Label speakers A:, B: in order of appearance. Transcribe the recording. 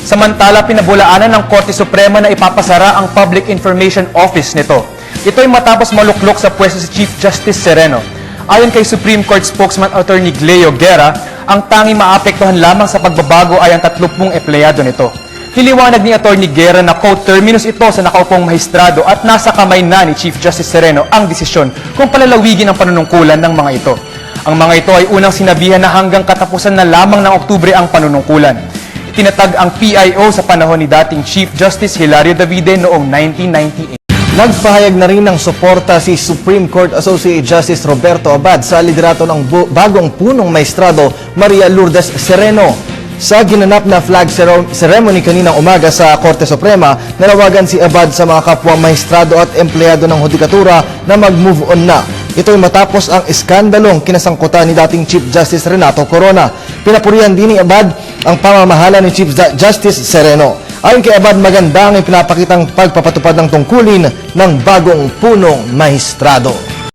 A: Samantala, pinabulaanan ng Korte Suprema na ipapasara ang Public Information Office nito. Ito ay matapos maluklok sa pwesto si Chief Justice Sereno. Ayon kay Supreme Court spokesman Attorney Gleo Guerra, ang tanging maapektuhan lamang sa pagbabago ay ang 30 empleyado nito. Niliwanag ni Attorney Guerra na quote terminus ito sa nakaupong mahistrado at nasa kamay na ni Chief Justice Sereno ang desisyon kung palalawigin ang panunungkulan ng mga ito. Ang mga ito ay unang sinabihan na hanggang katapusan na lamang ng Oktubre ang panunungkulan. Itinatag ang PIO sa panahon ni dating Chief Justice Hilario Davide noong 1998.
B: Nagpahayag na rin ng suporta si Supreme Court Associate Justice Roberto Abad sa liderato ng bagong punong maestrado Maria Lourdes Sereno. Sa ginanap na flag ceremony kaninang umaga sa Korte Suprema, nanawagan si Abad sa mga kapwa maestrado at empleyado ng hudikatura na mag-move on na. Ito'y matapos ang iskandalong kinasangkutan ni dating Chief Justice Renato Corona. Pinapurihan din ni Abad ang pamamahala ni Chief Justice Sereno. Ayon kay Abad, maganda ang ipinapakitang pagpapatupad ng tungkulin ng bagong punong maestrado.